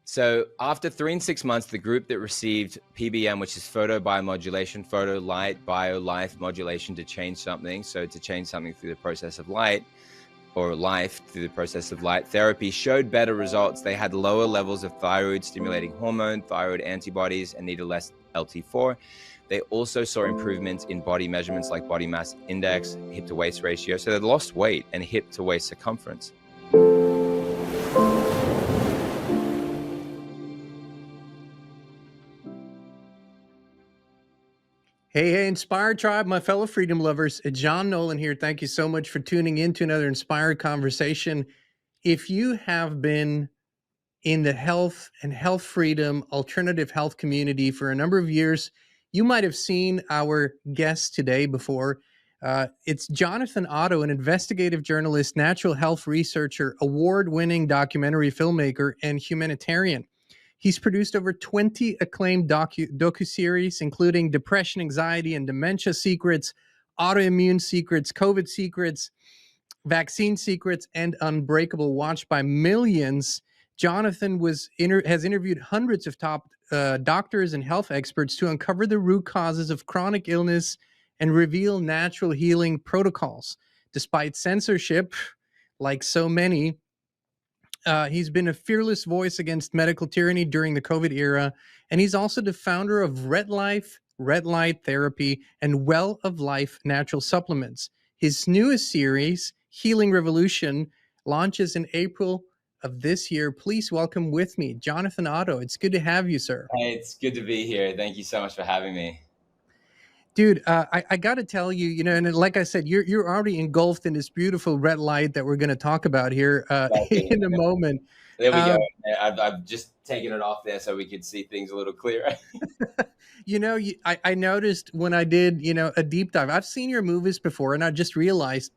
So after 3 and 6 months, the group that received PBM, which is photobiomodulation, photo light, bio life modulation to change something. So to change something through the process of light, or life through the process of light therapy, showed better results. They had lower levels of thyroid stimulating hormone, thyroid antibodies, and needed less LT4. They also saw improvements in body measurements like body mass index, hip to waist ratio. So they lost weight and hip to waist circumference. Hey, Inspired Tribe, my fellow freedom lovers. John Nolan here. Thank you so much for tuning in to another inspired conversation. If you have been in the health and health freedom alternative health community for a number of years, you might have seen our guest today before. It's Jonathan Otto, an investigative journalist, natural health researcher, award-winning documentary filmmaker, and humanitarian. He's produced over 20 acclaimed docuseries, including Depression, Anxiety, and Dementia Secrets, Autoimmune Secrets, COVID Secrets, Vaccine Secrets, and Unbreakable, watched by millions. Jonathan has interviewed hundreds of top doctors and health experts to uncover the root causes of chronic illness and reveal natural healing protocols. Despite censorship, like so many, he's been a fearless voice against medical tyranny during the COVID era, and he's also the founder of Red Life, Red Light Therapy, and Well of Life natural supplements. His newest series, Healing Revolution, launches in April of this year. Please welcome with me, Jonathan Otto. It's good to have you, sir. Hey, it's good to be here. Thank you so much for having me. Dude, I got to tell you, and like I said, you're already engulfed in this beautiful red light that we're going to talk about here in a moment. There we go. I've just taken it off there so we could see things a little clearer. I noticed when I did, a deep dive. I've seen your movies before, and I just realized,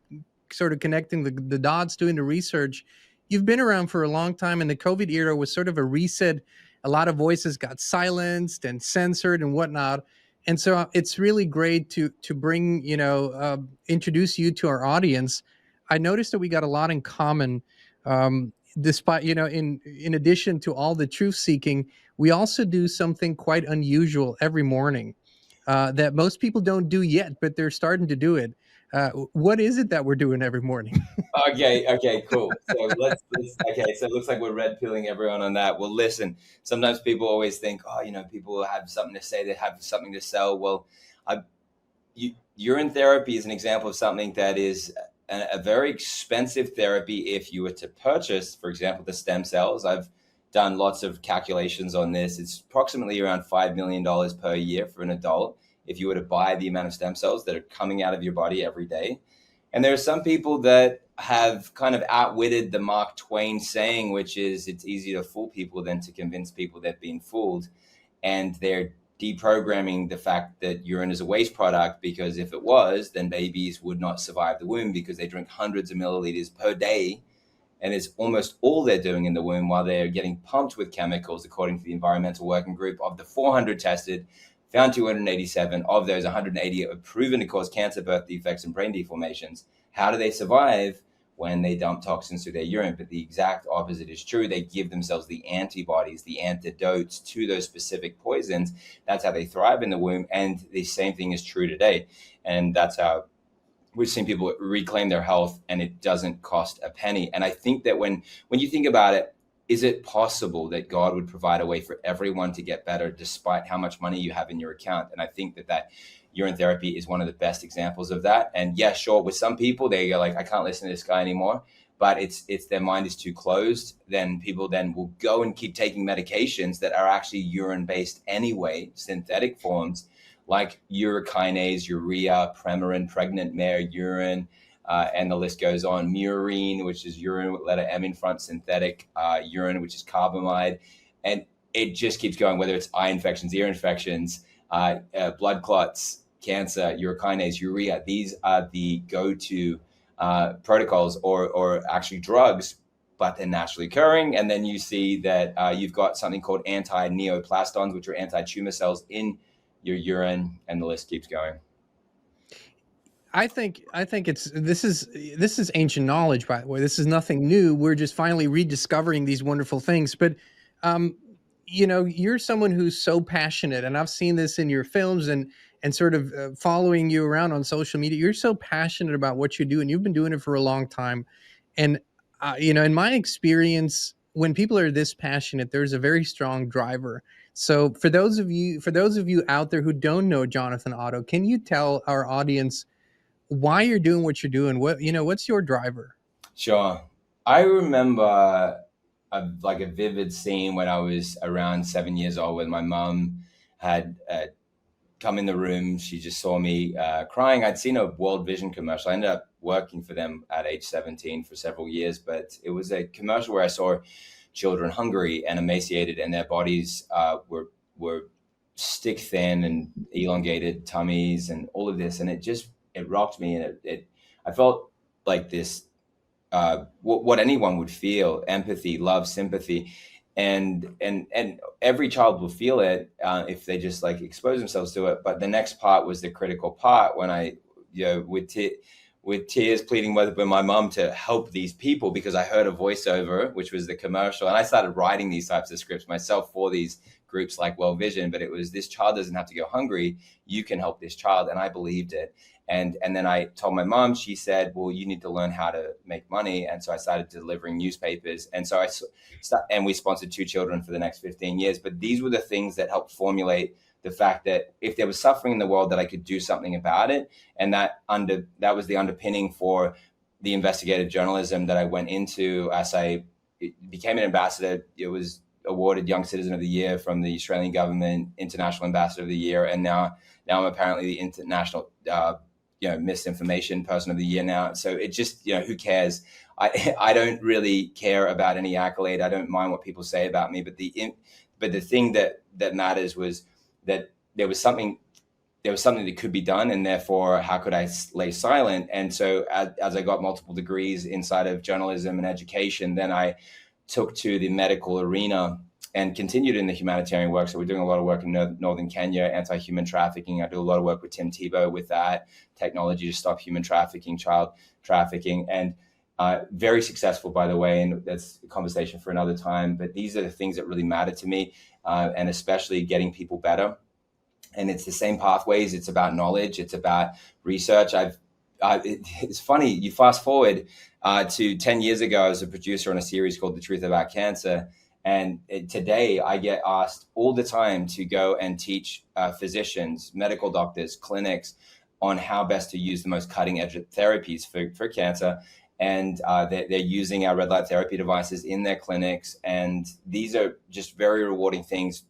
sort of connecting the dots, doing the research. You've been around for a long time, and the COVID era was sort of a reset. A lot of voices got silenced and censored and whatnot. And so it's really great to bring, introduce you to our audience. I noticed that we got a lot in common. Despite, in addition to all the truth seeking, we also do something quite unusual every morning that most people don't do yet, but they're starting to do it. What is it that we're doing every morning? Okay, cool. So okay, so it looks like we're red pilling everyone on that. Well, listen, sometimes people always think, people have something to say, they have something to sell. Well, urine therapy is an example of something that is a very expensive therapy if you were to purchase, for example, the stem cells. I've done lots of calculations on this. It's approximately around $5 million per year for an adult if you were to buy the amount of stem cells that are coming out of your body every day. And there are some people that have kind of outwitted the Mark Twain saying, which is it's easier to fool people than to convince people they've been fooled. And they're deprogramming the fact that urine is a waste product, because if it was, then babies would not survive the womb because they drink hundreds of milliliters per day. And it's almost all they're doing in the womb while they're getting pumped with chemicals, according to the Environmental Working Group. Of the 400 tested, found 287. Of those, 180 are proven to cause cancer, birth defects, and brain deformations. How do they survive? When they dump toxins through their urine. But the exact opposite is true. They give themselves the antibodies, the antidotes to those specific poisons. That's how they thrive in the womb. And the same thing is true today. And that's how we've seen people reclaim their health, and it doesn't cost a penny. And I think that when you think about it, is it possible that God would provide a way for everyone to get better despite how much money you have in your account? And I think that urine therapy is one of the best examples of that. And yeah, sure, with some people, they go like, I can't listen to this guy anymore, but it's their mind is too closed. Then people then will go and keep taking medications that are actually urine-based anyway, synthetic forms, like urokinase, urea, Premarin, pregnant mare urine, and the list goes on. Murine, which is urine with letter M in front, synthetic urine, which is carbamide. And it just keeps going, whether it's eye infections, ear infections, blood clots, cancer, urokinase, urea. These are the go-to protocols or actually drugs, but they're naturally occurring. And then you see that you've got something called anti-neoplastons, which are anti-tumor cells in your urine, and the list keeps going. I think this is ancient knowledge, by the way. This is nothing new. We're just finally rediscovering these wonderful things. But um, you're someone who's so passionate, and I've seen this in your films and sort of following you around on social media. You're so passionate about what you do, and you've been doing it for a long time. And in my experience, when people are this passionate, there's a very strong driver. So for those of you out there who don't know Jonathan Otto, can you tell our audience why you're doing what you're doing? What's your driver? Sure. I remember like a vivid scene when I was around 7 years old when my mum had come in the room. She just saw me crying. I'd seen a World Vision commercial. I ended up working for them at age 17 for several years, but it was a commercial where I saw children hungry and emaciated, and their bodies were stick thin and elongated tummies and all of this, and it rocked me, and it I felt like this what anyone would feel: empathy, love, sympathy, and every child will feel it if they just like expose themselves to it. But the next part was the critical part when I, with tears pleading with my mom to help these people, because I heard a voiceover, which was the commercial, and I started writing these types of scripts myself for these groups like World Vision. But it was, this child doesn't have to go hungry. You can help this child, and I believed it. And then I told my mom. She said, well, you need to learn how to make money. And so I started delivering newspapers. And so and we sponsored 2 children for the next 15 years. But these were the things that helped formulate the fact that if there was suffering in the world, that I could do something about it. And that was the underpinning for the investigative journalism that I went into as I became an ambassador. It was awarded Young Citizen of the Year from the Australian government, International Ambassador of the Year, and now I'm apparently the international misinformation person of the year now. So it just, who cares? I don't really care about any accolade. I don't mind what people say about me, but the thing that matters was that there was something that could be done, and therefore how could I lay silent? And so as I got multiple degrees inside of journalism and education, then I took to the medical arena and continued in the humanitarian work. So we're doing a lot of work in northern Kenya, anti-human trafficking. I do a lot of work with Tim Tebow with that technology to stop human trafficking, child trafficking, and very successful, by the way. And that's a conversation for another time. But these are the things that really matter to me, and especially getting people better. And it's the same pathways. It's about knowledge. It's about research. It's funny. You fast forward to 10 years ago, I was a producer on a series called The Truth About Cancer. And today I get asked all the time to go and teach physicians, medical doctors, clinics on how best to use the most cutting edge therapies for cancer. And they're using our red light therapy devices in their clinics. And these are just very rewarding things.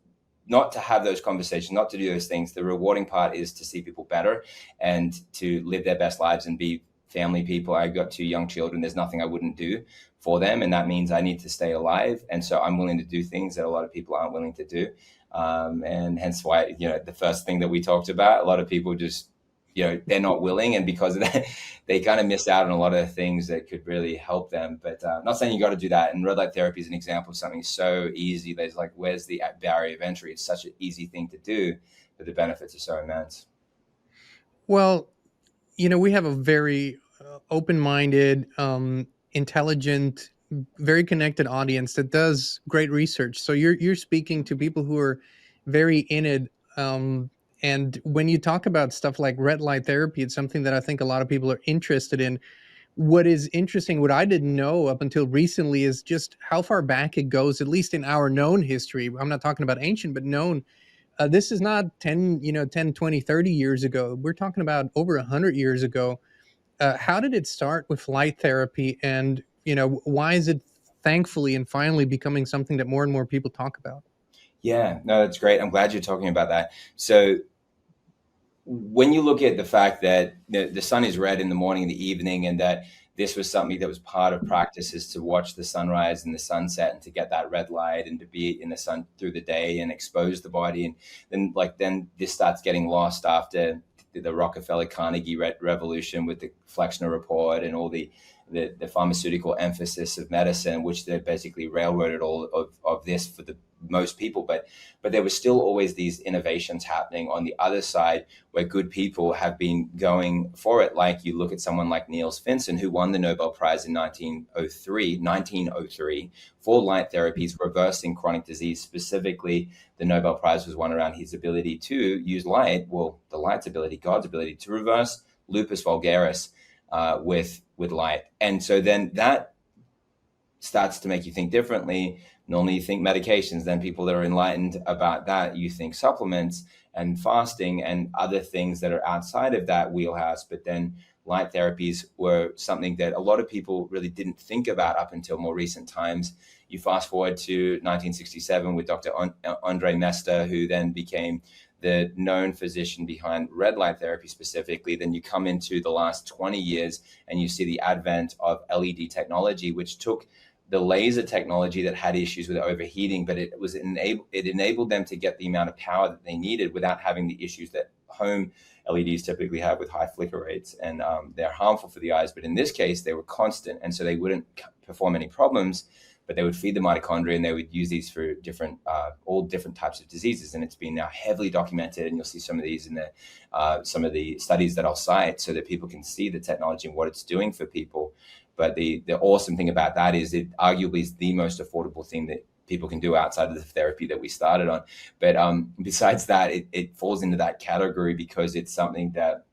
Not to have those conversations, not to do those things. The rewarding part is to see people better and to live their best lives and be family people. I've got 2 young children. There's nothing I wouldn't do for them. And that means I need to stay alive. And so I'm willing to do things that a lot of people aren't willing to do. And hence why, the first thing that we talked about, a lot of people just, they're not willing. And because of that, they kind of miss out on a lot of things that could really help them. But I'm not saying you got to do that. And red light therapy is an example of something so easy. There's like, where's the barrier of entry? It's such an easy thing to do, but the benefits are so immense. Well, we have a very open-minded, intelligent, very connected audience that does great research. So you're speaking to people who are very in it. And when you talk about stuff like red light therapy, it's something that I think a lot of people are interested in. What is interesting, what I didn't know up until recently, is just how far back it goes, at least in our known history. I'm not talking about ancient, but known. This is not 10, 20, 30 years ago. We're talking about over 100 years ago. How did it start with light therapy, and why is it thankfully and finally becoming something that more and more people talk about? Yeah, no, that's great. I'm glad you're talking about that. So when you look at the fact that the sun is red in the morning and the evening, and that this was something that was part of practices to watch the sunrise and the sunset and to get that red light and to be in the sun through the day and expose the body. And then this starts getting lost after the Rockefeller Carnegie revolution with the Flexner report and all the pharmaceutical emphasis of medicine, which they basically railroaded all of this for the most people, but there was still always these innovations happening on the other side where good people have been going for it. Like you look at someone like Niels Finson, who won the Nobel Prize in 1903 for light therapies reversing chronic disease. Specifically, the Nobel Prize was won around his ability to use light, well, the light's ability, God's ability to reverse lupus vulgaris with light. And so then that starts to make you think differently. Normally you think medications, then people that are enlightened about that, you think supplements and fasting and other things that are outside of that wheelhouse. But then light therapies were something that a lot of people really didn't think about up until more recent times. You fast forward to 1967 with Dr. Andre Mester, who then became the known physician behind red light therapy specifically. Then you come into the last 20 years and you see the advent of LED technology, which took the laser technology that had issues with overheating, but it enabled them to get the amount of power that they needed without having the issues that home LEDs typically have with high flicker rates, and they're harmful for the eyes. But in this case, they were constant, and so they wouldn't perform any problems, but they would feed the mitochondria, and they would use these for different, all different types of diseases. And it's been now heavily documented, and you'll see some of these in the some of the studies that I'll cite, so that people can see the technology and what it's doing for people. But the awesome thing about that is it arguably is the most affordable thing that people can do outside of the therapy that we started on. But besides that, it falls into that category because it's something that,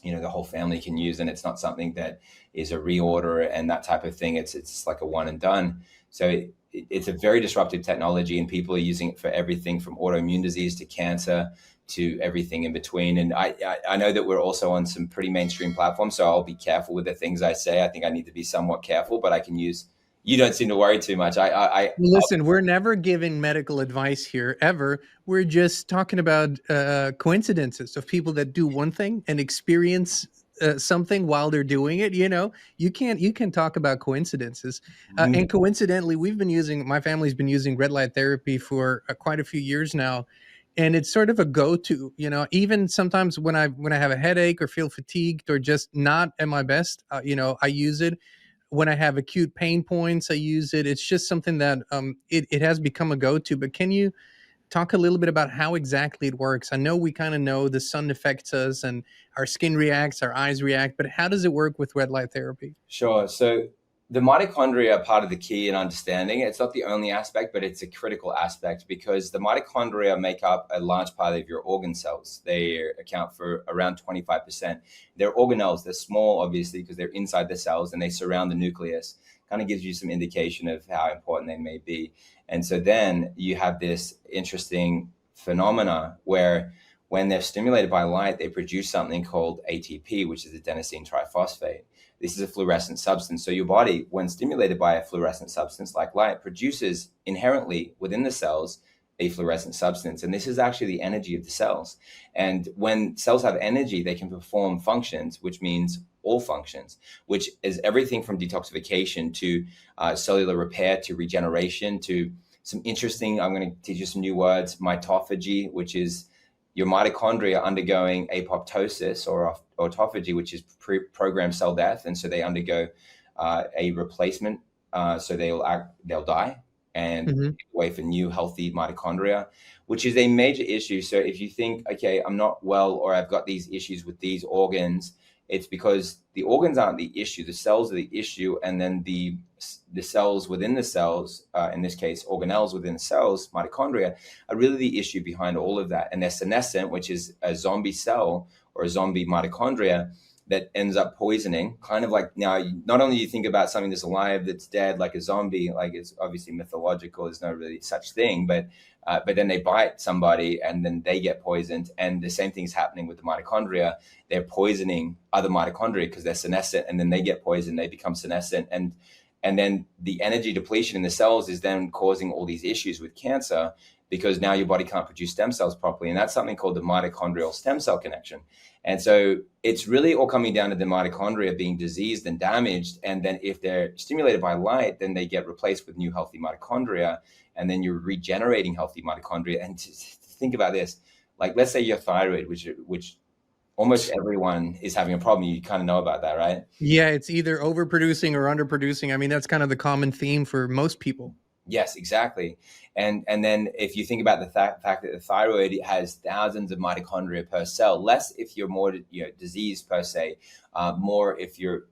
you know, the whole family can use, and it's not something that is a reorder and that type of thing. It's like a one and done. So it's a very disruptive technology, and people are using it for everything from autoimmune disease to cancer to everything in between. And I know that we're also on some pretty mainstream platforms, so I'll be careful with the things I say. I think I need to be somewhat careful, but I can use. You don't seem to worry too much. Listen, we're never giving medical advice here ever. We're just talking about coincidences of people that do one thing and experience something while they're doing it. You know, you can talk about coincidences. And coincidentally, my family's been using red light therapy for quite a few years now. And it's sort of a go-to, you know, even sometimes when I have a headache or feel fatigued or just not at my best, you know, I use it. When I have acute pain points, I use it. It's just something that it has become a go-to. But can you talk a little bit about how exactly it works? I know we kind of know the sun affects us and our skin reacts, our eyes react, but how does it work with red light therapy? Sure. So the mitochondria are part of the key in understanding. It's not the only aspect, but it's a critical aspect because the mitochondria make up a large part of your organ cells. They account for around 25%. They're organelles. They're small, obviously, because they're inside the cells and they surround the nucleus. Kind of gives you some indication of how important they may be. And so then you have this interesting phenomena where when they're stimulated by light, they produce something called ATP, which is adenosine triphosphate. This is a fluorescent substance. So your body, when stimulated by a fluorescent substance like light, produces inherently within the cells a fluorescent substance. And this is actually the energy of the cells. And when cells have energy, they can perform functions, which means all functions, which is everything from detoxification to cellular repair to regeneration to some interesting, I'm going to teach you some new words, mitophagy, which is your mitochondria undergoing apoptosis, or autophagy, which is programmed cell death. And so they undergo a replacement. So they'll die and wait for new healthy mitochondria, which is a major issue. So if you think, okay, I'm not well, or I've got these issues with these organs, it's because the organs aren't the issue, the cells are the issue. And then the cells within the cells, in this case, organelles within the cells, mitochondria, are really the issue behind all of that. And they're senescent, which is a zombie cell or a zombie mitochondria that ends up poisoning. Kind of like, now, not only you think about something that's alive, that's dead, like a zombie, like it's obviously mythological, there's no really such thing, but then they bite somebody and then they get poisoned. And the same thing's happening with the mitochondria. They're poisoning other mitochondria because they're senescent, and then they get poisoned, they become senescent. And then the energy depletion in the cells is then causing all these issues with cancer, because now your body can't produce stem cells properly. And that's something called the mitochondrial stem cell connection. And so it's really all coming down to the mitochondria being diseased and damaged. And then if they're stimulated by light, then they get replaced with new healthy mitochondria. And then you're regenerating healthy mitochondria. And to think about this, like, let's say your thyroid, which almost everyone is having a problem. You kind of know about that, right? Yeah, it's either overproducing or underproducing. I mean, that's kind of the common theme for most people. Yes, exactly. And then if you think about the fact that the thyroid has thousands of mitochondria per cell, less if you're more diseased per se, more if you're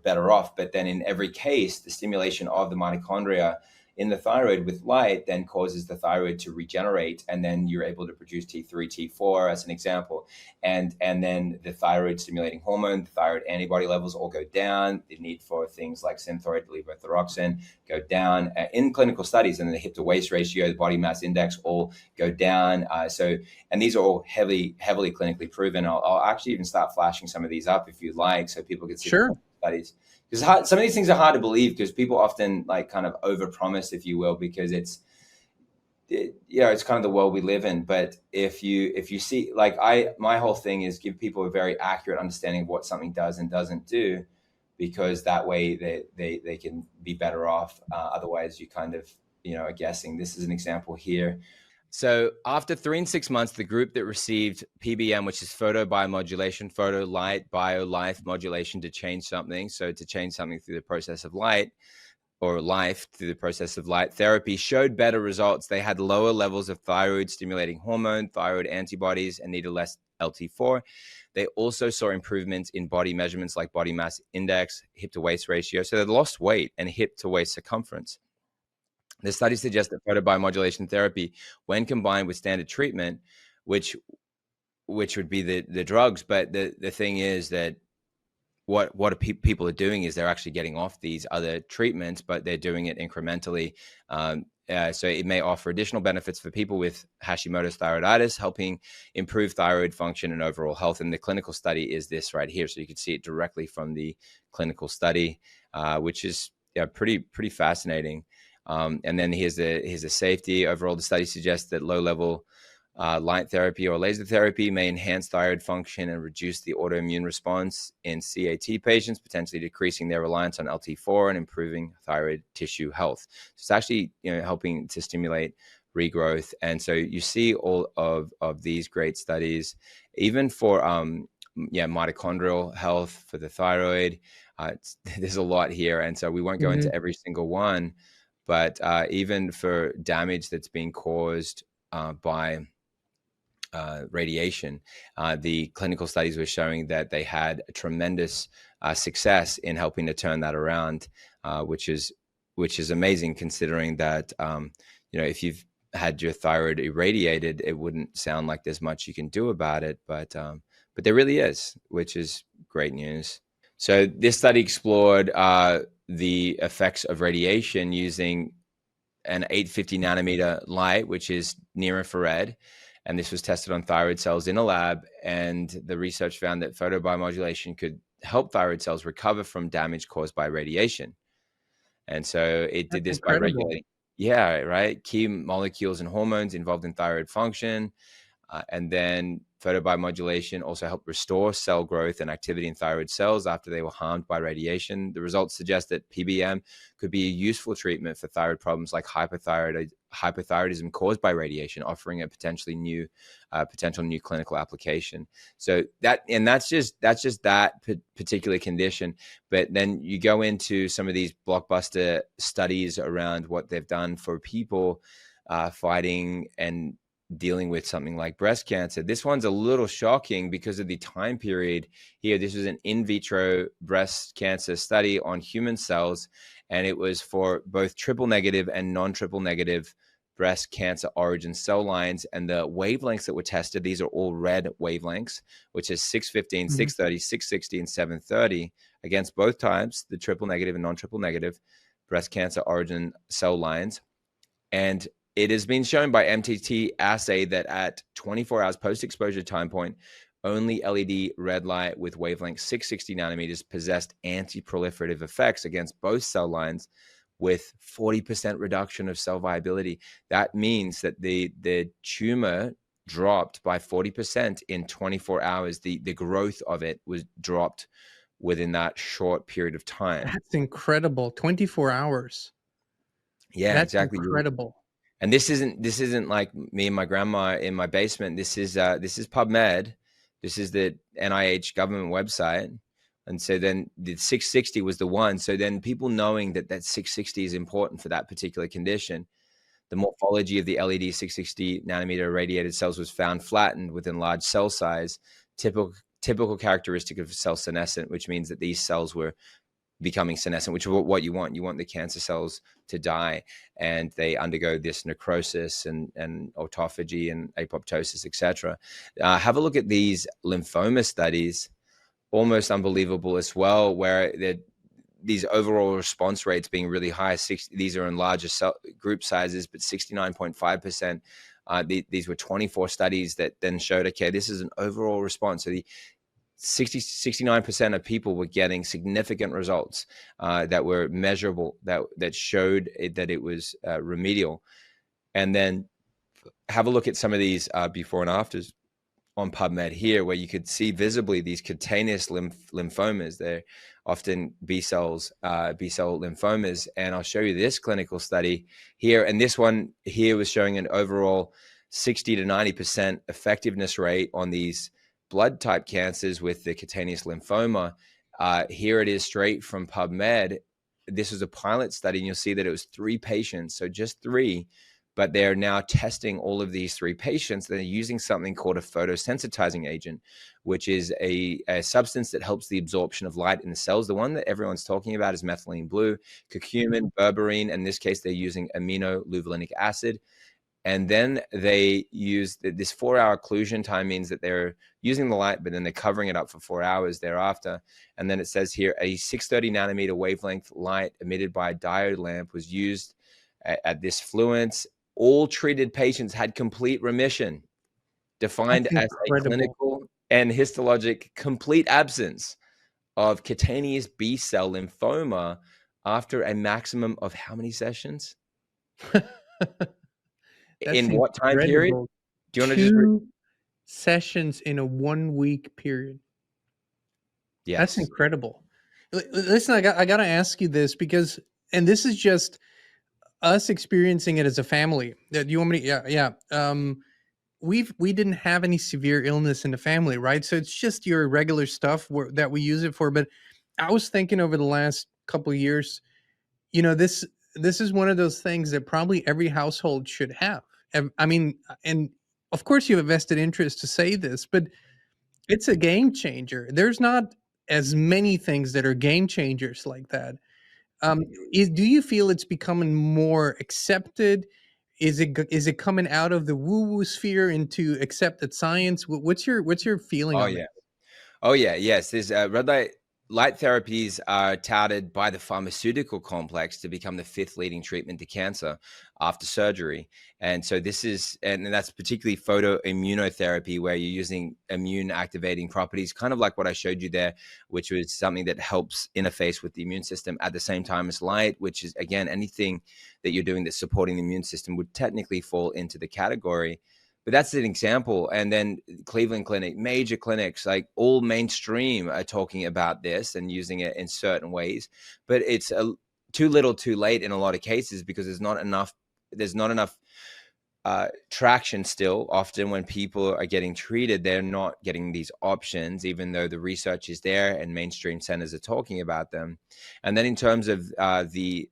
better off. But then in every case, the stimulation of the mitochondria in the thyroid with light then causes the thyroid to regenerate, and then you're able to produce T3, T4 as an example, and then the thyroid stimulating hormone, the thyroid antibody levels all go down. The need for things like synthroid, levothyroxine go down in clinical studies, and then the hip to waist ratio, the body mass index all go down. And these are all heavily clinically proven. I'll actually even start flashing some of these up if you like, so people can see Sure. the studies. Because some of these things are hard to believe because people often like kind of overpromise, if you will, because it's kind of the world we live in. But if you see, like my whole thing is give people a very accurate understanding of what something does and doesn't do, because that way they can be better off. Otherwise, you kind of are guessing. This is an example here. So after 3 and 6 months, the group that received PBM, which is photobiomodulation, photo light, bio life modulation to change something. So to change something through the process of light, or life through the process of light therapy, showed better results. They had lower levels of thyroid stimulating hormone, thyroid antibodies, and needed less LT4. They also saw improvements in body measurements like body mass index, hip to waist ratio. So they lost weight and hip to waist circumference. The study suggests that photobiomodulation therapy, when combined with standard treatment, which would be the drugs, but the thing is that what people are doing is they're actually getting off these other treatments, but they're doing it incrementally. So it may offer additional benefits for people with Hashimoto's thyroiditis, helping improve thyroid function and overall health. And the clinical study is this right here. So you can see it directly from the clinical study, which is pretty fascinating. And then here's the safety. Overall, the study suggests that low-level light therapy or laser therapy may enhance thyroid function and reduce the autoimmune response in CAT patients, potentially decreasing their reliance on LT4 and improving thyroid tissue health. So it's actually helping to stimulate regrowth. And so you see all of these great studies, even for mitochondrial health for the thyroid. There's a lot here, and so we won't go into every single one, but even for damage that's being caused by radiation, the clinical studies were showing that they had a tremendous success in helping to turn that around, which is amazing, considering that if you've had your thyroid irradiated, it wouldn't sound like there's much you can do about it, but there really is, which is great news. So this study explored the effects of radiation using an 850 nanometer light, which is near infrared. And this was tested on thyroid cells in a lab. And the research found that photobiomodulation could help thyroid cells recover from damage caused by radiation. And so it did this by regulating, key molecules and hormones involved in thyroid function. And then photobiomodulation also helped restore cell growth and activity in thyroid cells after they were harmed by radiation. The results suggest that PBM could be a useful treatment for thyroid problems like hypothyroidism caused by radiation, offering a potential new clinical application. So that's just that particular condition. But then you go into some of these blockbuster studies around what they've done for people fighting and dealing with something like breast cancer. This one's a little shocking because of the time period here. This was an in vitro breast cancer study on human cells, and it was for both triple negative and non-triple negative breast cancer origin cell lines. And the wavelengths that were tested, these are all red wavelengths, which is 615, 630, 660, and 730 against both types, the triple negative and non-triple negative breast cancer origin cell lines. And it has been shown by MTT assay that at 24 hours post-exposure time point, only LED red light with wavelength 660 nanometers possessed anti-proliferative effects against both cell lines with 40% reduction of cell viability. That means that the tumor dropped by 40% in 24 hours. The growth of it was dropped within that short period of time. That's incredible. 24 hours. Yeah, That's exactly. incredible. And this isn't like me and my grandma in my basement. This is PubMed. This is the NIH government website And so then the 660 was the one. So then people knowing that that 660 is important for that particular condition, the morphology of the LED 660 nanometer irradiated cells was found flattened within large cell size, typical characteristic of cell senescent, which means that these cells were becoming senescent, which is what you want. You want the cancer cells to die, and they undergo this necrosis and autophagy and apoptosis, etc. Have a look at these lymphoma studies, almost unbelievable as well, where these overall response rates being really high. These are in larger group sizes, but 69.5%. These were 24 studies that then showed, okay, this is an overall response. So the 69% of people were getting significant results that were measurable, that showed that it was remedial. And then have a look at some of these before and afters on PubMed here, where you could see visibly these cutaneous lymphomas. They're often B cell lymphomas. And I'll show you this clinical study here. And this one here was showing an overall 60 to 90% effectiveness rate on these blood type cancers with the cutaneous lymphoma. Here it is straight from PubMed. This was a pilot study, and you'll see that it was 3 patients, so just 3, but they're now testing all of these 3 patients. They're using something called a photosensitizing agent, which is a substance that helps the absorption of light in the cells. The one that everyone's talking about is methylene blue, curcumin, berberine. In this case, they're using aminoleuvolinic acid. And then they use this 4-hour occlusion time, means that they're using the light, but then they're covering it up for 4 hours thereafter. And then it says here, a 630 nanometer wavelength light emitted by a diode lamp was used at this fluence. All treated patients had complete remission, defined as a clinical and histologic complete absence of cutaneous B-cell lymphoma after a maximum of how many sessions? In what time period? Do you want to just 2 sessions in a 1-week period? Yes. That's incredible. Listen, I got to ask you this, because, and this is just us experiencing it as a family. Do you want me to? Yeah. We didn't have any severe illness in the family, right? So it's just your regular stuff that we use it for. But I was thinking over the last couple of years, this is one of those things that probably every household should have. I mean, and of course you have a vested interest to say this, but it's a game changer. There's not as many things that are game changers like that. Do you feel it's becoming more accepted? Is it coming out of the woo woo sphere into accepted science? What's your feeling Oh on yeah. that? Oh yeah, yes. There's red light therapies are touted by the pharmaceutical complex to become the 5th leading treatment to cancer after surgery. And so this is, and that's particularly photoimmunotherapy, where you're using immune activating properties, kind of like what I showed you there, which was something that helps interface with the immune system at the same time as light, which is, again, anything that you're doing that's supporting the immune system would technically fall into the category. But that's an example. And then Cleveland Clinic, major clinics, like all mainstream, are talking about this and using it in certain ways. But it's too little, too late in a lot of cases, because there's not enough traction still. Often when people are getting treated, they're not getting these options, even though the research is there and mainstream centers are talking about them. And then in terms of the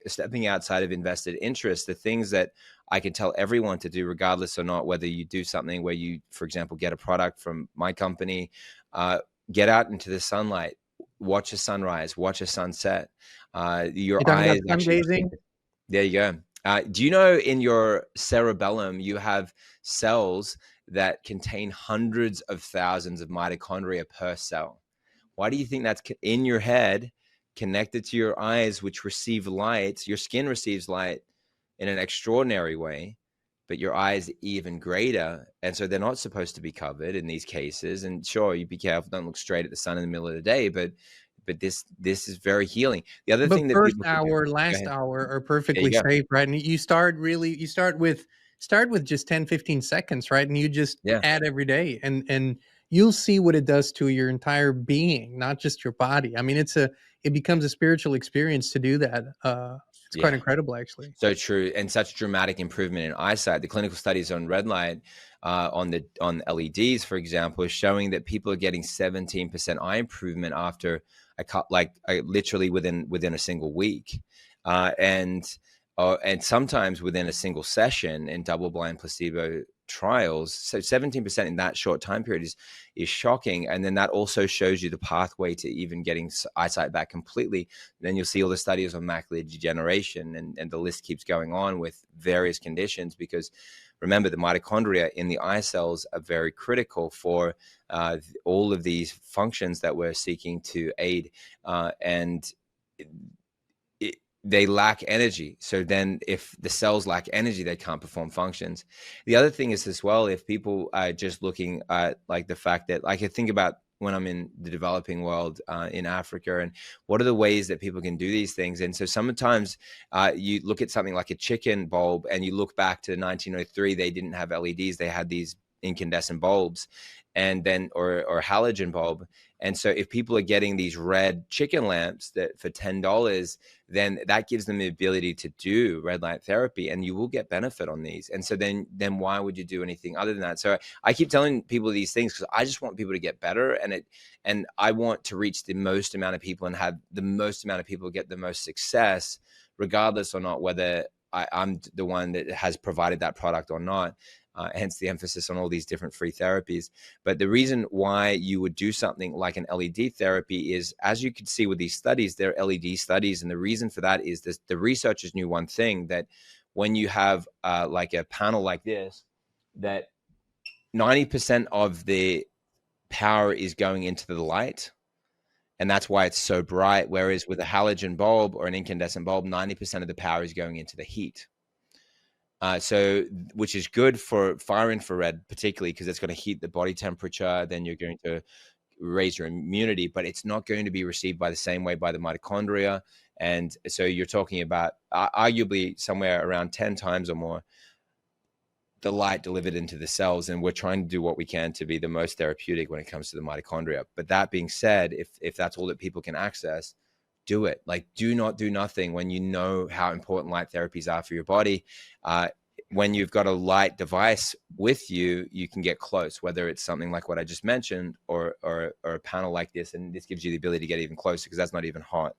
stepping outside of invested interest, the things that I can tell everyone to do, regardless or not, whether you do something where you, for example, get a product from my company, get out into the sunlight, watch a sunrise, watch a sunset. Your eyes actually, there you go. Do you know in your cerebellum, you have cells that contain hundreds of thousands of mitochondria per cell? Why do you think that's in your head, connected to your eyes, which receive light? Your skin receives light in an extraordinary way, but your eyes even greater. And so they're not supposed to be covered in these cases. And sure, you be careful, don't look straight at the sun in the middle of the day, but this is very healing. The other thing that First people hour, last hour are perfectly safe, right? And you start with just 10, 15 seconds, right? And you just add every day, and you'll see what it does to your entire being, not just your body. I mean, it becomes a spiritual experience to do that. It's quite Yeah. incredible, actually. So true, and such dramatic improvement in eyesight. The clinical studies on red light, on LEDs, for example, is showing that people are getting 17% eye improvement after literally within a single week, and sometimes within a single session in double-blind placebo trials. So 17% in that short time period is shocking, and then that also shows you the pathway to even getting eyesight back completely. Then you'll see all the studies on macular degeneration, and the list keeps going on with various conditions, because remember, the mitochondria in the eye cells are very critical for all of these functions that we're seeking to aid, and they lack energy. So then if the cells lack energy, they can't perform functions. The other thing is as well, if people are just looking at like the fact that, like, I think about when I'm in the developing world, in Africa, and what are the ways that people can do these things. And so sometimes you look at something like a chicken bulb, and you look back to 1903, they didn't have LEDs, they had these incandescent bulbs, and then or halogen bulb. And so if people are getting these red chicken lamps that for $10, then that gives them the ability to do red light therapy, and you will get benefit on these. And so then why would you do anything other than that? So I keep telling people these things because I just want people to get better, and I want to reach the most amount of people and have the most amount of people get the most success, regardless or not whether I'm the one that has provided that product or not. Hence the emphasis on all these different free therapies. But the reason why you would do something like an LED therapy is, as you can see with these studies, they're LED studies. And the reason for that is this: the researchers knew one thing, that when you have like a panel like this, that 90% of the power is going into the light. And that's why it's so bright. Whereas with a halogen bulb or an incandescent bulb, 90% of the power is going into the heat. So, which is good for far infrared, particularly because it's going to heat the body temperature. Then you're going to raise your immunity, but it's not going to be received by the same way by the mitochondria. And so you're talking about arguably somewhere around 10 times or more the light delivered into the cells. And we're trying to do what we can to be the most therapeutic when it comes to the mitochondria. But that being said, if that's all that people can access, do it. Like, do not do nothing when you know how important light therapies are for your body. When you've got a light device with you, you can get close, whether it's something like what I just mentioned or a panel like this. And this gives you the ability to get even closer, because that's not even hot.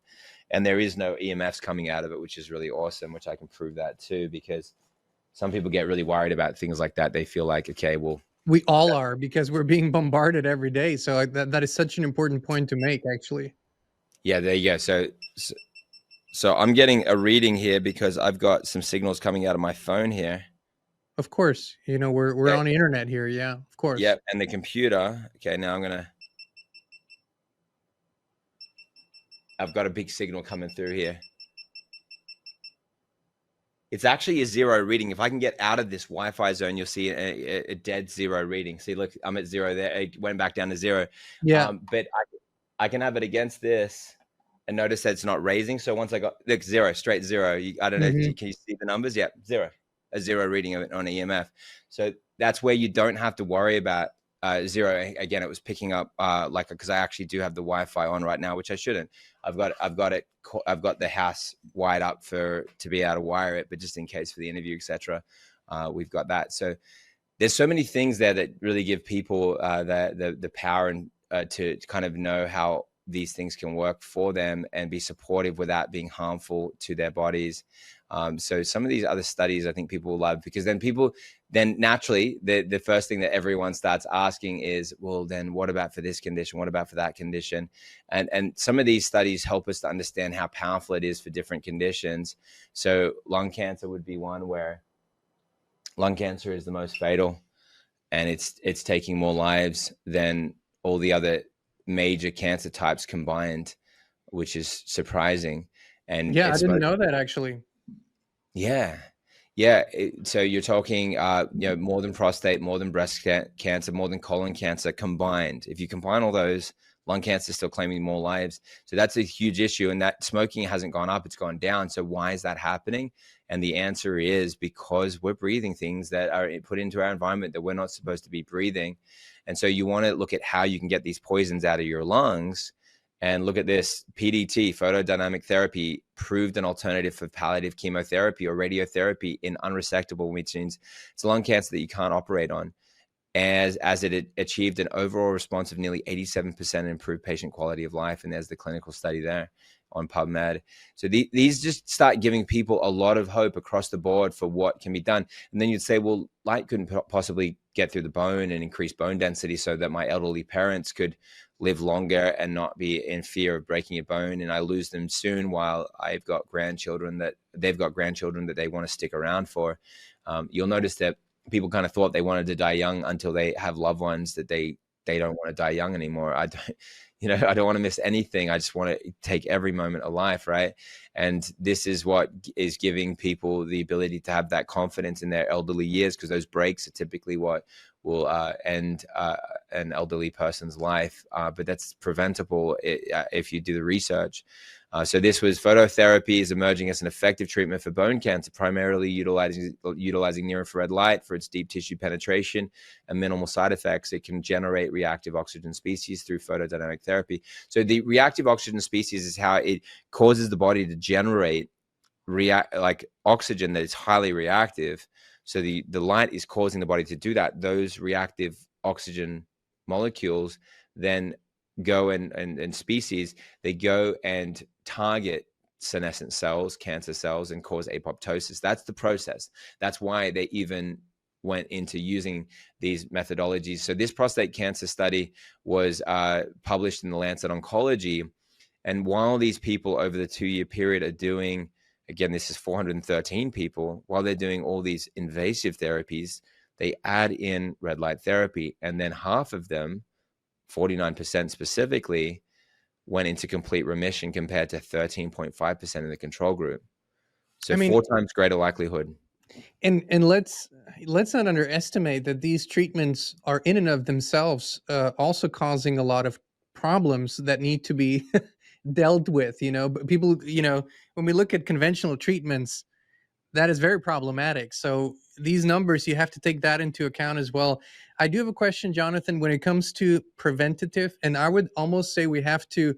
And there is no EMFs coming out of it, which is really awesome, which I can prove that too, because some people get really worried about things like that. They feel like, okay, well, We all are, because we're being bombarded every day. So that is such an important point to make, actually. yeah, there you go. So I'm getting a reading here because I've got some signals coming out of my phone here. Of course, we're Okay. on the internet here. Yeah, of course. Yep, and the computer. Okay, now I've got a big signal coming through here. It's actually a zero reading. If I can get out of this Wi-Fi zone, you'll see a dead zero reading. See, look, I'm at zero there. It went back down to zero. Yeah. But I can have it against this and notice that it's not raising. So once I got, look, zero, straight zero. I don't know, can you see the numbers? Yeah, zero. A zero reading of it on EMF. So that's where you don't have to worry about zero. Again, it was picking up because I actually do have the Wi-Fi on right now, which I shouldn't. I've got the house wired up to be able to wire it, but just in case for the interview, etc. We've got that. So there's so many things there that really give people the power and to kind of know how these things can work for them and be supportive without being harmful to their bodies. So some of these other studies I think people will love, because then naturally the first thing that everyone starts asking is, well, then what about for this condition? What about for that condition? And some of these studies help us to understand how powerful it is for different conditions. So lung cancer would be one where lung cancer is the most fatal, and it's taking more lives than all the other major cancer types combined, which is surprising. And yeah, I didn't know that, actually. Yeah. So you're talking, more than prostate, more than breast cancer, more than colon cancer combined. If you combine all those, lung cancer is still claiming more lives. So that's a huge issue. And that smoking hasn't gone up, it's gone down. So why is that happening? And the answer is because we're breathing things that are put into our environment that we're not supposed to be breathing. And so you want to look at how you can get these poisons out of your lungs And look at this, PDT, photodynamic therapy, proved an alternative for palliative chemotherapy or radiotherapy in unresectable, which means it's lung cancer that you can't operate on, as it achieved an overall response of nearly 87% improved patient quality of life. And there's the clinical study there on PubMed. So these just start giving people a lot of hope across the board for what can be done. And then you'd say, well, light couldn't possibly get through the bone and increase bone density so that my elderly parents could live longer and not be in fear of breaking a bone, and I lose them soon while I've got grandchildren that they've got grandchildren that they want to stick around for. You'll notice that people kind of thought they wanted to die young until they have loved ones that they don't want to die young anymore. I don't want to miss anything. I just want to take every moment of life, right? And this is what is giving people the ability to have that confidence in their elderly years, because those breaks are typically what will end an elderly person's life. But that's preventable if you do the research. So this was phototherapy is emerging as an effective treatment for bone cancer, primarily utilizing near-infrared light for its deep tissue penetration and minimal side effects. It can generate reactive oxygen species through photodynamic therapy. So the reactive oxygen species is how it causes the body to generate like oxygen that is highly reactive. So the light is causing the body to do that. Those reactive oxygen molecules then go and species, they go and target senescent cells, cancer cells, and cause apoptosis. That's the process. That's why they even went into using these methodologies. So this prostate cancer study was published in the Lancet Oncology. And while these people over the 2-year period are doing, again, this is 413 people, while they're doing all these invasive therapies, they add in red light therapy. And then half of them, 49% specifically, went into complete remission compared to 13.5% in the control group. So 4 times greater likelihood. And let's not underestimate that these treatments are in and of themselves also causing a lot of problems that need to be dealt with. But people, when we look at conventional treatments, that is very problematic. So these numbers, you have to take that into account as well. I do have a question, Jonathan, when it comes to preventative, and I would almost say we have to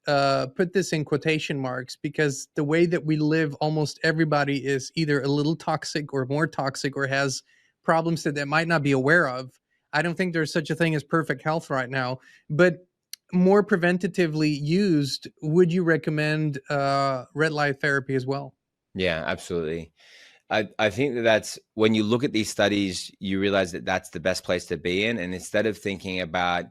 put this in quotation marks, because the way that we live, almost everybody is either a little toxic or more toxic or has problems that they might not be aware of. I don't think there's such a thing as perfect health right now, but more preventatively used, would you recommend red light therapy as well? Yeah, absolutely. I think that's when you look at these studies, you realize that that's the best place to be in. And instead of thinking about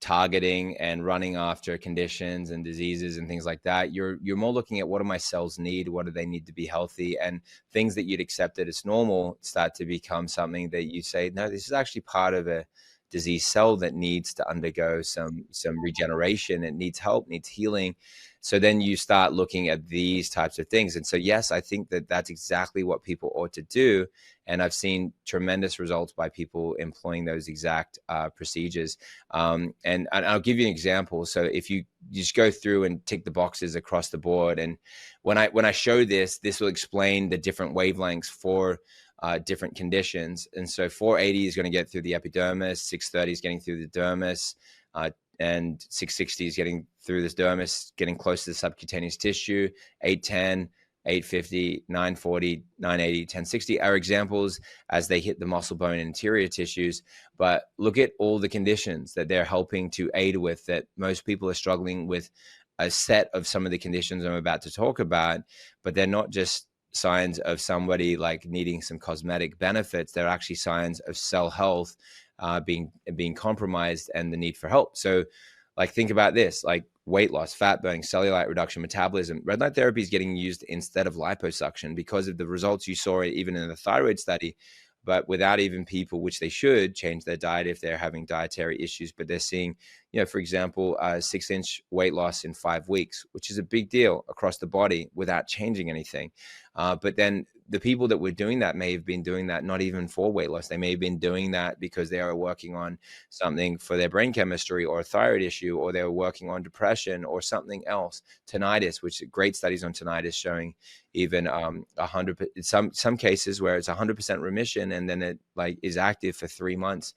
targeting and running after conditions and diseases and things like that, you're more looking at what do my cells need, what do they need to be healthy, and things that you'd accepted as normal start to become something that you say, no, this is actually part of a disease cell that needs to undergo some regeneration. It needs help, needs healing. So then you start looking at these types of things. And so, yes, I think that that's exactly what people ought to do. And I've seen tremendous results by people employing those exact procedures. And I'll give you an example. So if you just go through and tick the boxes across the board, and when I show this will explain the different wavelengths for different conditions. And so 480 is going to get through the epidermis, 630 is getting through the dermis, and 660 is getting through this dermis, getting close to the subcutaneous tissue. 810, 850, 940, 980, 1060 are examples as they hit the muscle, bone, and interior tissues. But look at all the conditions that they're helping to aid with, that most people are struggling with a set of some of the conditions I'm about to talk about, but they're not just signs of somebody like needing some cosmetic benefits. They're actually signs of cell health being compromised and the need for help. So like, think about this, like weight loss, fat burning, cellulite reduction, metabolism. Red light therapy is getting used instead of liposuction because of the results you saw even in the thyroid study, but without even people, which they should change their diet if they're having dietary issues. But they're seeing, for example, 6-inch weight loss in 5 weeks, which is a big deal across the body without changing anything. But then the people that were doing that may have been doing that not even for weight loss. They may have been doing that because they are working on something for their brain chemistry or a thyroid issue, or they were working on depression or something else. Tinnitus, which great studies on tinnitus showing even 100, some cases where it's 100% remission, and then it like is active for 3 months.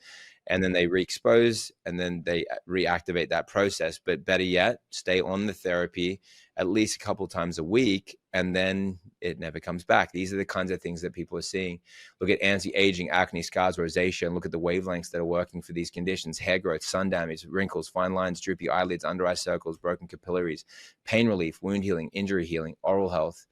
and then they re-expose, and then they reactivate that process. But better yet, stay on the therapy at least a couple times a week, and then it never comes back. These are the kinds of things that people are seeing. Look at anti-aging, acne, scars, rosacea, and look at the wavelengths that are working for these conditions: hair growth, sun damage, wrinkles, fine lines, droopy eyelids, under eye circles, broken capillaries, pain relief, wound healing, injury healing, oral health,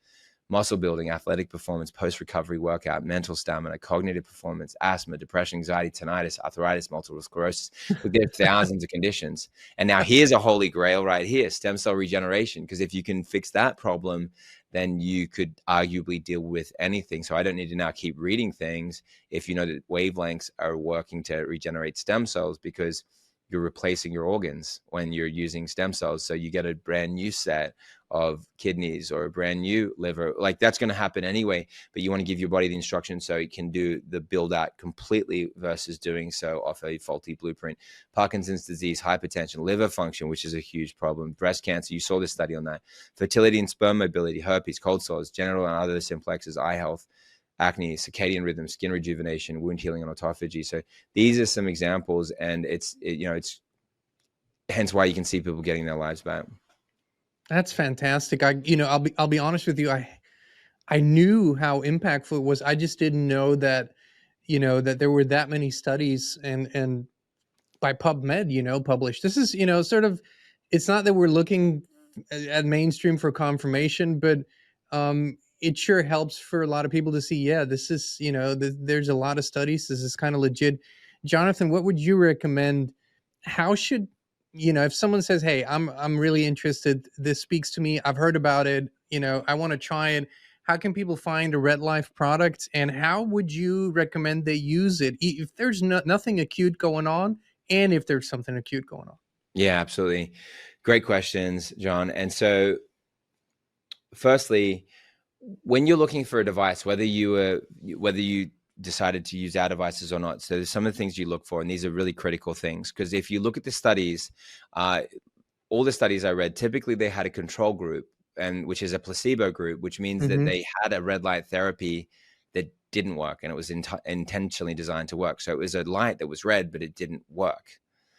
muscle building, athletic performance, post-recovery workout, mental stamina, cognitive performance, asthma, depression, anxiety, tinnitus, arthritis, multiple sclerosis. Look, there are thousands of conditions. And now here's a holy grail right here: stem cell regeneration. Because if you can fix that problem, then you could arguably deal with anything. So I don't need to now keep reading things if you know that wavelengths are working to regenerate stem cells, because you're replacing your organs when you're using stem cells. So you get a brand new set of kidneys or a brand new liver. Like, that's going to happen anyway, but you want to give your body the instructions so it can do the build out completely versus doing so off a faulty blueprint. Parkinson's disease, hypertension, liver function, which is a huge problem, breast cancer, you saw the study on that, fertility and sperm mobility, herpes, cold sores, genital and other simplexes, eye health, acne, circadian rhythm, skin rejuvenation, wound healing, and autophagy. So these are some examples, and it's hence why you can see people getting their lives back. That's fantastic. I'll be honest with you. I knew how impactful it was. I just didn't know that, that there were that many studies and by PubMed, published. This is, sort of, it's not that we're looking at mainstream for confirmation, but it sure helps for a lot of people to see, yeah, this is, there's a lot of studies. This is kind of legit. Jonathan, what would you recommend? How should, if someone says, hey, I'm really interested, this speaks to me, I've heard about it, I want to try it. How can people find a Red Life product, and how would you recommend they use it if there's nothing acute going on, and if there's something acute going on? Yeah, absolutely. Great questions, John. And so firstly, when you're looking for a device, whether you decided to use our devices or not, so there's some of the things you look for, and these are really critical things, because if you look at the studies, all the studies I read, typically they had a control group, and which is a placebo group, which means that they had a red light therapy that didn't work, and it was intentionally designed to work. So it was a light that was red, but it didn't work.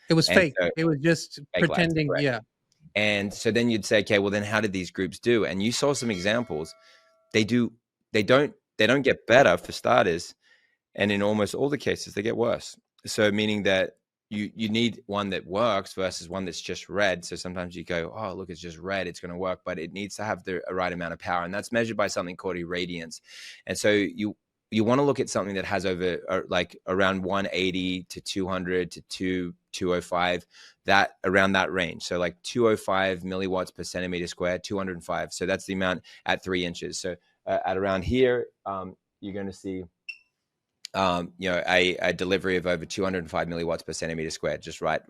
It was fake. So, it was just pretending. Lights, yeah. And so then you'd say, okay, well then how did these groups do? And you saw some examples. They don't get better, for starters. And in almost all the cases, they get worse. So meaning that you need one that works versus one that's just red. So sometimes you go, oh, look, it's just red, it's going to work, but it needs to have the right amount of power. And that's measured by something called irradiance. And so you want to look at something that has over like around 180 to 200 to 205, that around that range. So like 205 milliwatts per centimeter squared, 205. So that's the amount at 3 inches. So at around here, you're going to see a delivery of over 205 milliwatts per centimeter squared, just right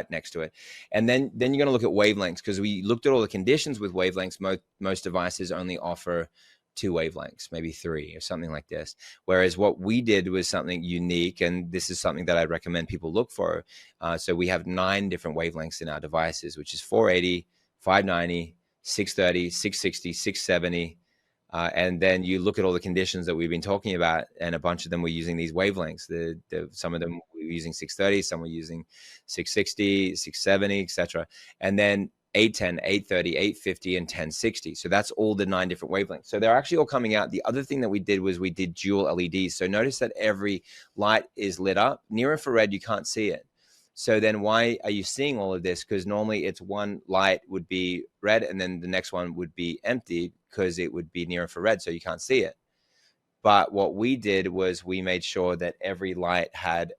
next to it. And then you're going to look at wavelengths, because we looked at all the conditions with wavelengths. Most devices only offer 2 wavelengths, maybe 3 or something like this. Whereas what we did was something unique, and this is something that I recommend people look for. So we have 9 different wavelengths in our devices, which is 480, 590, 630, 660, 670. And then you look at all the conditions that we've been talking about, and a bunch of them were using these wavelengths. Some of them were using 630, some were using 660, 670, etc. And then 810, 830, 850, and 1060. So that's all the 9 different wavelengths. So they're actually all coming out. The other thing that we did was we did dual LEDs. So notice that every light is lit up. Near infrared, you can't see it. So then why are you seeing all of this? Because normally it's one light would be red and then the next one would be empty, because it would be near infrared, so you can't see it. But what we did was we made sure that every light had,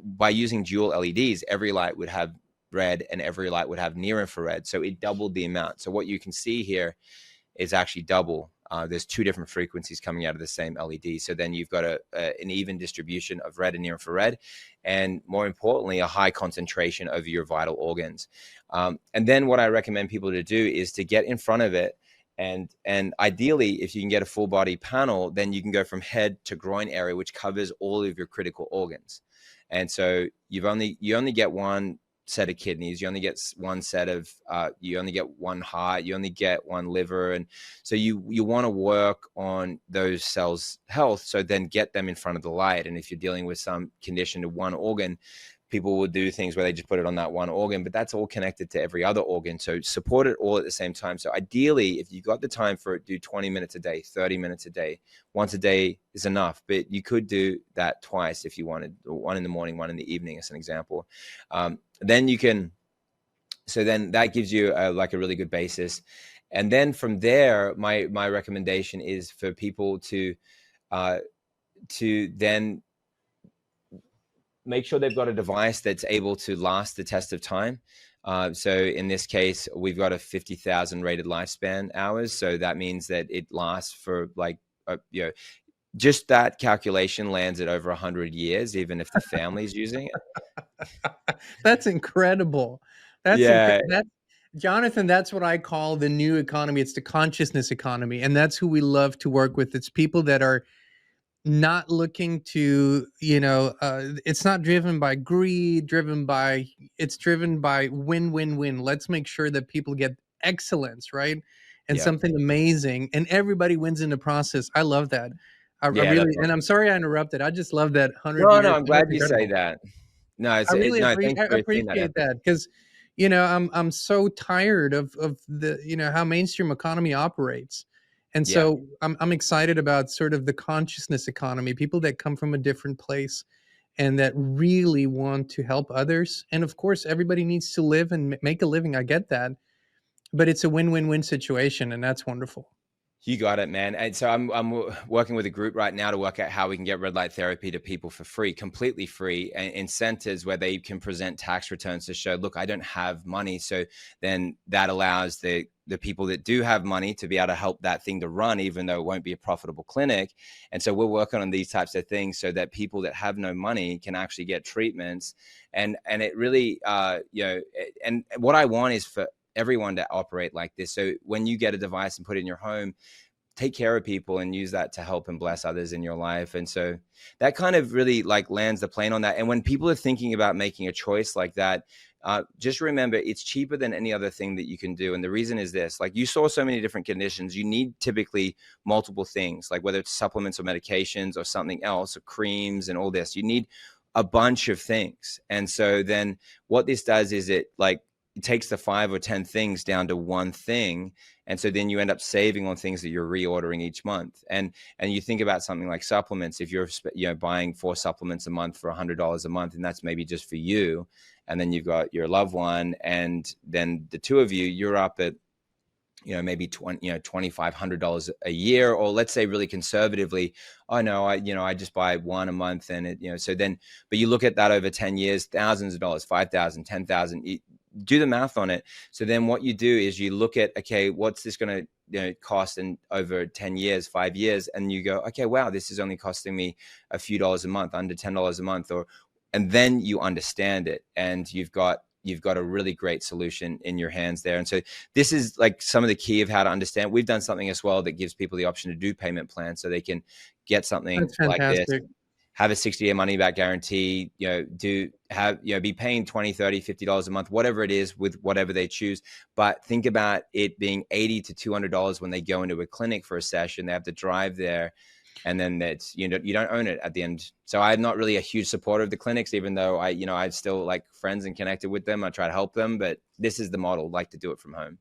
by using dual LEDs, every light would have red and every light would have near infrared. So it doubled the amount. So what you can see here is actually double. There's 2 different frequencies coming out of the same LED. So then you've got an even distribution of red and near infrared, and more importantly, a high concentration of your vital organs. And then what I recommend people to do is to get in front of it. And ideally, if you can get a full body panel, then you can go from head to groin area, which covers all of your critical organs. And so you only get one set of kidneys, you only get one set of you only get one heart, you only get one liver. And so you want to work on those cells health, so then get them in front of the light. And if you're dealing with some condition to one organ, people will do things where they just put it on that one organ, but that's all connected to every other organ. So support it all at the same time. So ideally, if you got the time for it, do 20 minutes a day, 30 minutes a day. Once a day is enough, but you could do that twice if you wanted, one in the morning, one in the evening, as an example. Then you can, so then that gives you like a really good basis. And then from there, my recommendation is for people to then make sure they've got a device that's able to last the test of time. So in this case, we've got a 50,000 rated lifespan hours. So that means that it lasts for like, just that calculation lands at over 100 years, even if the family's using it. That's incredible. That's yeah. Jonathan, that's what I call the new economy. It's the consciousness economy. And that's who we love to work with. It's people that are not looking to, it's not driven by greed, it's driven by win, win, win. Let's make sure that people get excellence, right? And something amazing, and everybody wins in the process. I love that. I really, and I'm sorry I interrupted. I just love that 100 No, years. I'm glad you say that. No, I really thanks for seeing appreciate that, because I'm so tired of the how mainstream economy operates. And so I'm excited about sort of the consciousness economy, people that come from a different place and that really want to help others. And of course, everybody needs to live and make a living. I get that, but it's a win-win-win situation, and that's wonderful. You got it, man. And so I'm working with a group right now to work out how we can get red light therapy to people for free, completely free, in centers where they can present tax returns to show, look, I don't have money. So then that allows the people that do have money to be able to help that thing to run, even though it won't be a profitable clinic. And so we're working on these types of things so that people that have no money can actually get treatments. And it really, and what I want is for everyone to operate like this. So when you get a device and put it in your home, take care of people and use that to help and bless others in your life. And so that kind of really like lands the plane on that. And when people are thinking about making a choice like that, just remember it's cheaper than any other thing that you can do. And the reason is this: like, you saw so many different conditions, you need typically multiple things, like whether it's supplements or medications or something else, or creams and all this, you need a bunch of things. And so then what this does is it takes the 5 or 10 things down to one thing. And so then you end up saving on things that you're reordering each month. And you think about something like supplements. If you're buying 4 supplements a month for $100 a month, and that's maybe just for you, and then you've got your loved one, and then the two of you, you're up at maybe $2,500 a year. Or let's say really conservatively, oh no, I just buy one a month, and so then, but you look at that over 10 years, thousands of dollars, 5,000, 10,000. Do the math on it. So then what you do is you look at, okay, what's this going to cost in over 10 years, 5 years? And you go, okay, wow, this is only costing me a few dollars a month, under $10 a month. And then you understand it, and you've got a really great solution in your hands there. And so this is like some of the key of how to understand. We've done something as well that gives people the option to do payment plans, so they can get something like this, have a 60-year money back guarantee, be paying $20, $30, $50 a month, whatever it is, with whatever they choose. But think about it being $80 to $200 when they go into a clinic for a session. They have to drive there, and then that's, you don't own it at the end. So I'm not really a huge supporter of the clinics, even though I still like friends and connected with them. I try to help them, but this is the model, like to do it from home.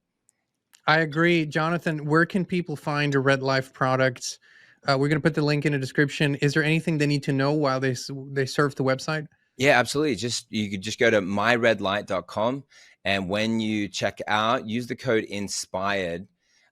I agree. Jonathan, where can people find your Red Life products? We're going to put the link in the description. Is there anything they need to know while they surf the website? Yeah, absolutely. You could just go to myredlight.com, and when you check out, use the code INSPIRED.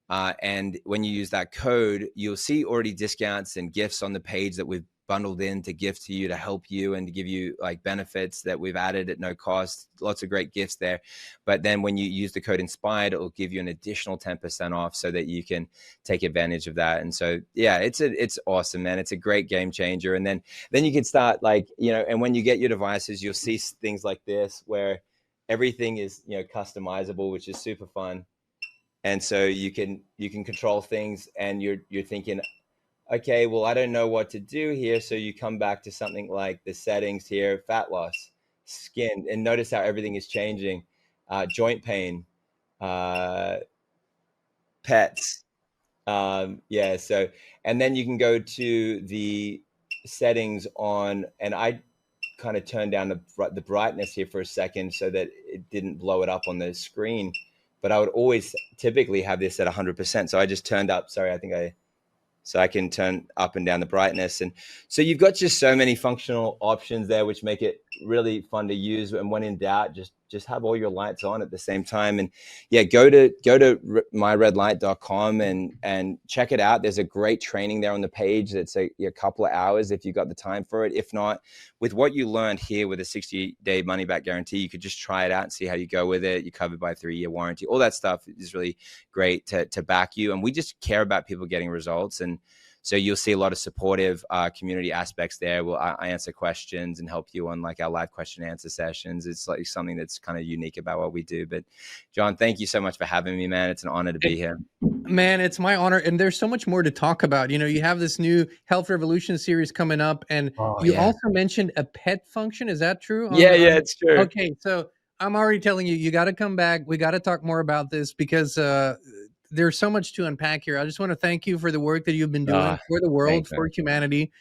And when you use that code, you'll see already discounts and gifts on the page that we've bundled in to give to you, to help you and to give you like benefits that we've added at no cost. Lots of great gifts there. But then when you use the code INSPIRED, it'll give you an additional 10% off so that you can take advantage of that. And so, yeah, it's awesome, man. It's a great game changer. And then you can start and when you get your devices, you'll see things like this where everything is, customizable, which is super fun. And so you can control things, and you're thinking, okay, well, I don't know what to do here. So you come back to something like the settings here, fat loss. skin, and notice how everything is changing. Joint pain, uh, pets. Yeah. So, and then you can go to the settings on, and I kind of turned down the brightness here for a second so that it didn't blow it up on the screen. But I would always typically have this at 100%. So I just turned up. Sorry, so I can turn up and down the brightness. And so you've got just so many functional options there, which make it really fun to use. And when in doubt, just have all your lights on at the same time. And yeah, go to myredlight.com and check it out. There's a great training there on the page. That's a couple of hours if you got the time for it. If not, with what you learned here with a 60-day money back guarantee, you could just try it out and see how you go with it. You're covered by a 3-year warranty. All that stuff is really great to back you. And we just care about people getting results. And so you'll see a lot of supportive community aspects there. I answer questions and help you on like our live question and answer sessions. It's like something that's kind of unique about what we do. But John, thank you so much for having me, man. It's an honor to be here. Man, it's my honor. And there's so much more to talk about. You know, you have this new Health Revolution series coming up, and you also mentioned a pet function. Is that true? Yeah, it's true. Okay, so I'm already telling you, you got to come back. We got to talk more about this because there's so much to unpack here. I just want to thank you for the work that you've been doing for the world, for humanity.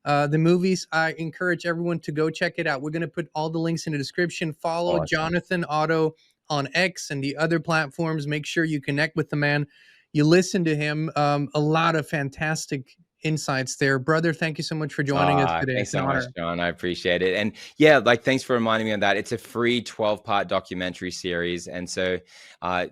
The movies, I encourage everyone to go check it out. We're going to put all the links in the description. Follow Jonathan Otto on X and the other platforms. Make sure you connect with the man. You listen to him. A lot of fantastic insights there. Brother, thank you so much for joining us today. Thanks so much, John. I appreciate it. And yeah, like, thanks for reminding me of that. It's a free 12-part documentary series. And so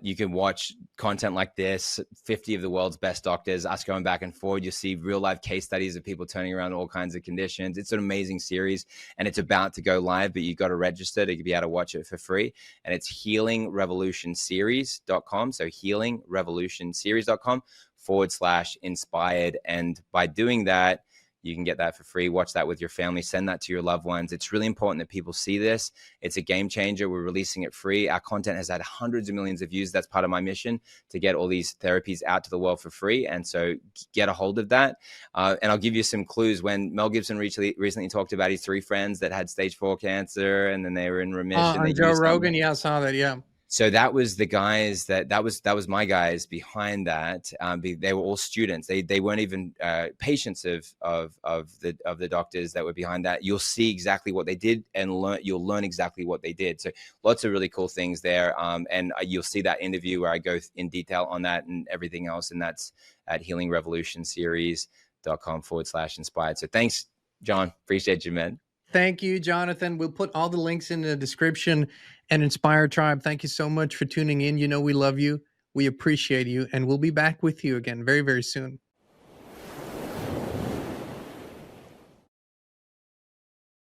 you can watch content like this, 50 of the world's best doctors, us going back and forward. You'll see real life case studies of people turning around all kinds of conditions. It's an amazing series, and it's about to go live, but you've got to register to be able to watch it for free. And it's healingrevolutionseries.com. So healingrevolutionseries.com/inspired. And by doing that, you can get that for free. Watch that with your family. Send that to your loved ones. It's really important that people see this. It's a game changer. We're releasing it free. Our content has had hundreds of millions of views. That's part of my mission, to get all these therapies out to the world for free. And so get a hold of that. And I'll give you some clues. When Mel Gibson recently talked about his 3 friends that had stage 4 cancer, and then they were in remission. On Joe Rogan. Yeah, I saw that. Yeah. So that was the guys that was my guys behind that. They were all students. They weren't even patients of the doctors that were behind that. You'll see exactly what they did, and you'll learn exactly what they did. So lots of really cool things there. And you'll see that interview where I go in detail on that and everything else. And that's at healingrevolutionseries.com/inspired. So thanks, John. Appreciate you, man. Thank you, Jonathan. We'll put all the links in the description. And Inspire Tribe, thank you so much for tuning in. You know we love you. We appreciate you. And we'll be back with you again very, very soon.